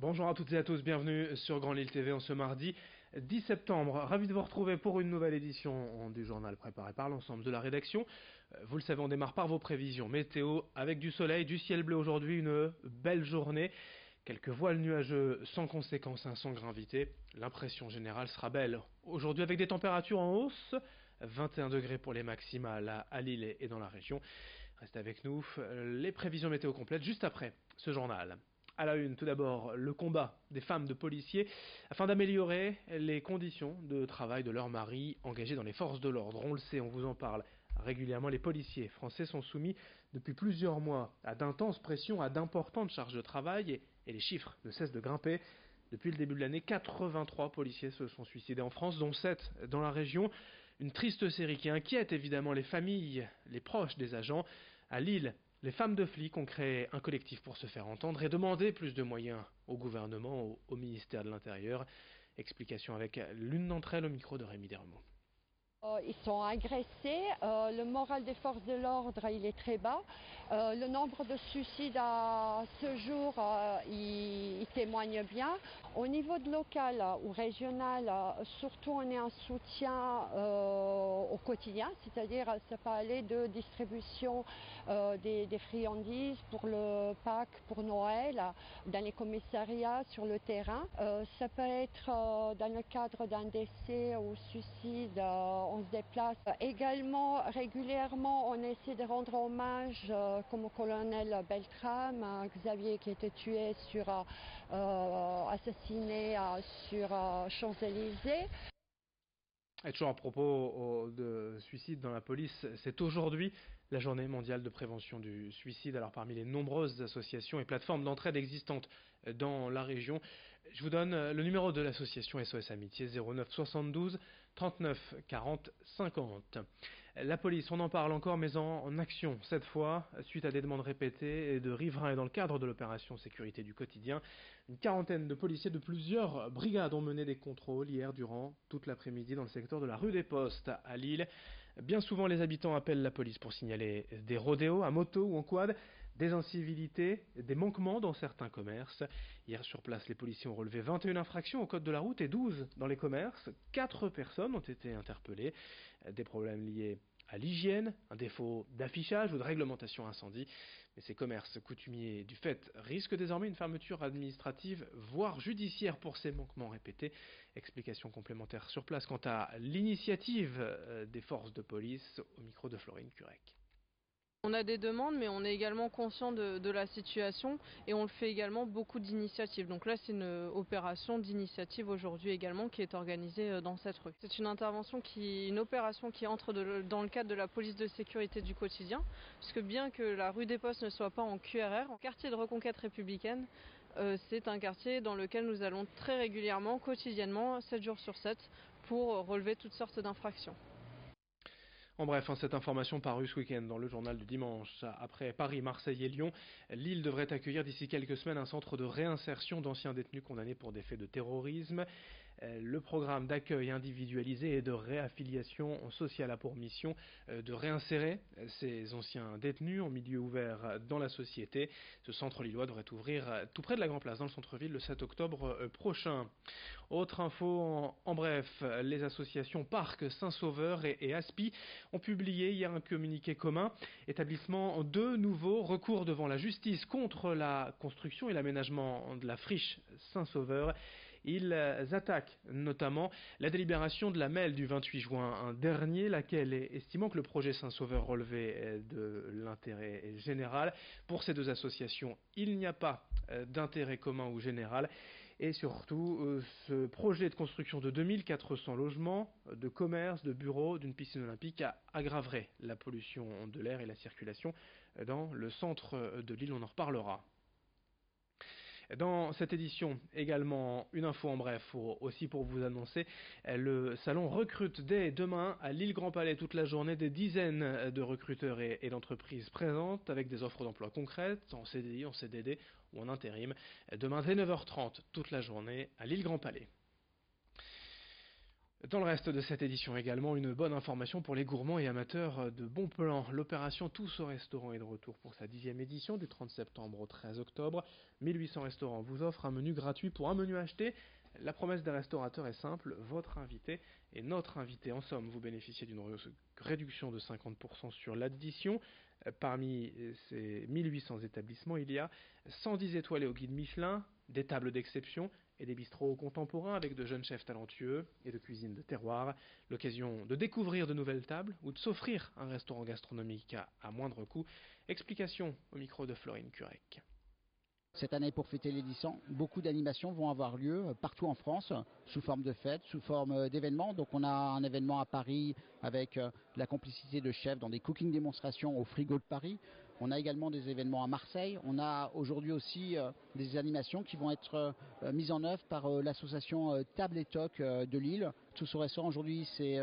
Bonjour à toutes et à tous, bienvenue sur Grand Lille TV en ce mardi 10 septembre. Ravi de vous retrouver pour une nouvelle édition du journal préparé par l'ensemble de la rédaction. Vous le savez, on démarre par vos prévisions météo avec du soleil, du ciel bleu aujourd'hui, une belle journée. Quelques voiles nuageux sans conséquence, sans gravité. L'impression générale sera belle. Aujourd'hui avec des températures en hausse, 21 degrés pour les maximales à Lille et dans la région. Restez avec nous, les prévisions météo complètes juste après ce journal. À la une, tout d'abord, le combat des femmes de policiers afin d'améliorer les conditions de travail de leurs maris engagés dans les forces de l'ordre. On le sait, on vous en parle régulièrement. Les policiers français sont soumis depuis plusieurs mois à d'intenses pressions, à d'importantes charges de travail et les chiffres ne cessent de grimper. Depuis le début de l'année, 83 policiers se sont suicidés en France, dont 7 dans la région. Une triste série qui inquiète évidemment les familles, les proches des agents. À Lille, les femmes de flics ont créé un collectif pour se faire entendre et demander plus de moyens au gouvernement, au ministère de l'Intérieur. Explication avec l'une d'entre elles au micro de Rémi Dermont. Ils sont agressés, le moral des forces de l'ordre il est très bas, le nombre de suicides à ce jour il témoigne bien. Au niveau de local ou régional, surtout on est en soutien au quotidien, c'est-à-dire ça peut aller de distribution des friandises pour le Pâques, pour Noël, dans les commissariats, sur le terrain. Ça peut être dans le cadre d'un décès ou suicide, on se déplace. Également, régulièrement, on essaie de rendre hommage comme au colonel Beltrame, Xavier qui était tué assassiné sur Champs-Élysées. Et toujours à propos de suicide dans la police, c'est aujourd'hui la journée mondiale de prévention du suicide. Alors parmi les nombreuses associations et plateformes d'entraide existantes dans la région, je vous donne le numéro de l'association SOS Amitié 09 72 39 40 50. La police, on en parle encore, mais en action cette fois, suite à des demandes répétées de riverains et dans le cadre de l'opération sécurité du quotidien. Une quarantaine de policiers de plusieurs brigades ont mené des contrôles hier durant toute l'après-midi dans le secteur de la rue des Postes à Lille. Bien souvent, les habitants appellent la police pour signaler des rodéos à moto ou en quad, des incivilités, des manquements dans certains commerces. Hier sur place, les policiers ont relevé 21 infractions au code de la route et 12 dans les commerces. 4 personnes ont été interpellées. Des problèmes liés à l'hygiène, un défaut d'affichage ou de réglementation incendie. Mais ces commerces coutumiers du fait risquent désormais une fermeture administrative, voire judiciaire pour ces manquements répétés. Explication complémentaire sur place quant à l'initiative des forces de police au micro de Florine Curec. On a des demandes, mais on est également conscient de la situation et on le fait également beaucoup d'initiatives. Donc là, c'est une opération d'initiative aujourd'hui également qui est organisée dans cette rue. C'est une opération qui entre dans le cadre de la police de sécurité du quotidien, puisque bien que la rue des Postes ne soit pas en QRR, en quartier de reconquête républicaine, c'est un quartier dans lequel nous allons très régulièrement, quotidiennement, 7 jours sur 7, pour relever toutes sortes d'infractions. En bref, cette information parue ce week-end dans le journal du dimanche. Après Paris, Marseille et Lyon, Lille devrait accueillir d'ici quelques semaines un centre de réinsertion d'anciens détenus condamnés pour des faits de terrorisme. Le programme d'accueil individualisé et de réaffiliation sociale a pour mission de réinsérer ces anciens détenus en milieu ouvert dans la société. Ce centre lillois devrait ouvrir tout près de la Grand Place, dans le centre-ville, le 7 octobre prochain. Autre info en bref, les associations Parc Saint-Sauveur et Aspi ont publié hier un communiqué commun établissement de nouveaux recours devant la justice contre la construction et l'aménagement de la friche Saint-Sauveur. Ils attaquent notamment la délibération de la MEL du 28 juin dernier, laquelle estimant que le projet Saint-Sauveur relevait de l'intérêt général. Pour ces deux associations, il n'y a pas d'intérêt commun ou général. Et surtout, ce projet de construction de 2400 logements, de commerces, de bureaux, d'une piscine olympique aggraverait la pollution de l'air et la circulation dans le centre de Lille. On en reparlera. Dans cette édition, également, une info en bref, aussi pour vous annoncer, le salon recrute dès demain à Lille Grand Palais toute la journée des dizaines de recruteurs et d'entreprises présentes avec des offres d'emploi concrètes en CDI, en CDD ou en intérim. Demain dès 9h30 toute la journée à Lille Grand Palais. Dans le reste de cette édition également, une bonne information pour les gourmands et amateurs de bons plans. L'opération Tous au restaurant est de retour pour sa 10e édition du 30 septembre au 13 octobre. 1800 restaurants vous offrent un menu gratuit pour un menu acheté. La promesse des restaurateurs est simple, votre invité est notre invité. En somme, vous bénéficiez d'une réduction de 50% sur l'addition. Parmi ces 1800 établissements, il y a 110 étoilés au guide Michelin, des tables d'exception et des bistrots contemporains avec de jeunes chefs talentueux et de cuisine de terroir. L'occasion de découvrir de nouvelles tables ou de s'offrir un restaurant gastronomique à moindre coût. Explication au micro de Florine Curec. Cette année, pour fêter l'édition, beaucoup d'animations vont avoir lieu partout en France, sous forme de fêtes, sous forme d'événements. Donc on a un événement à Paris avec la complicité de chefs dans des cooking démonstrations au Frigo de Paris. On a également des événements à Marseille. On a aujourd'hui aussi des animations qui vont être mises en œuvre par l'association Table et Toc de Lille. Tous au restaurant aujourd'hui, c'est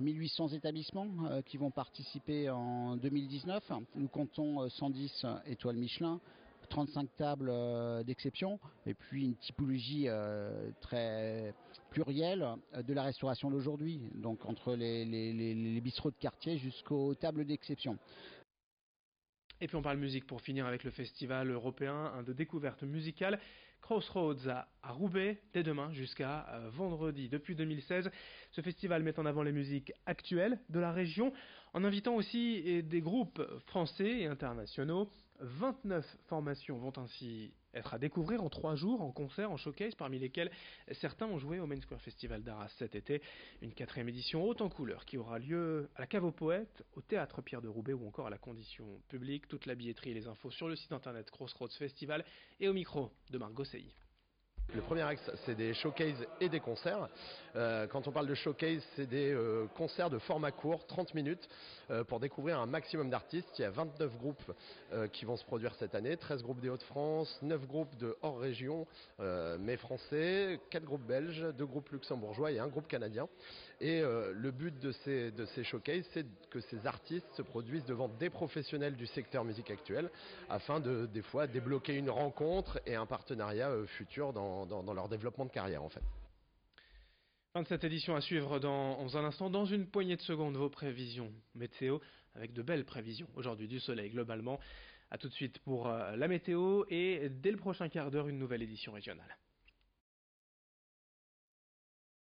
1800 établissements qui vont participer en 2019. Nous comptons 110 étoiles Michelin, 35 tables d'exception et puis une typologie très plurielle de la restauration d'aujourd'hui, donc entre les bistrots de quartier jusqu'aux tables d'exception. Et puis on parle musique pour finir avec le festival européen de découverte musicale Crossroads à Roubaix dès demain jusqu'à vendredi. Depuis 2016, ce festival met en avant les musiques actuelles de la région en invitant aussi des groupes français et internationaux. 29 formations vont ainsi être à découvrir en 3 jours, en concert, en showcase, parmi lesquels certains ont joué au Main Square Festival d'Arras cet été. Une 4e édition haute en couleurs qui aura lieu à la Cave aux Poètes, au Théâtre Pierre de Roubaix ou encore à la Condition Publique. Toute la billetterie et les infos sur le site internet Crossroads Festival et au micro de Margot Sey. Le premier axe, c'est des showcases et des concerts. Quand on parle de showcase, c'est des concerts de format court, 30 minutes, pour découvrir un maximum d'artistes. Il y a 29 groupes qui vont se produire cette année, 13 groupes des Hauts-de-France, 9 groupes de hors région, mais français, 4 groupes belges, 2 groupes luxembourgeois et 1 groupe canadien. Et le but de ces showcases, c'est que ces artistes se produisent devant des professionnels du secteur musique actuelle, afin de, des fois, débloquer une rencontre et un partenariat futur dans leur développement de carrière en fait. Fin de cette édition à suivre dans un instant, dans une poignée de secondes, vos prévisions météo, avec de belles prévisions. Aujourd'hui du soleil globalement. A tout de suite pour la météo et dès le prochain quart d'heure, une nouvelle édition régionale.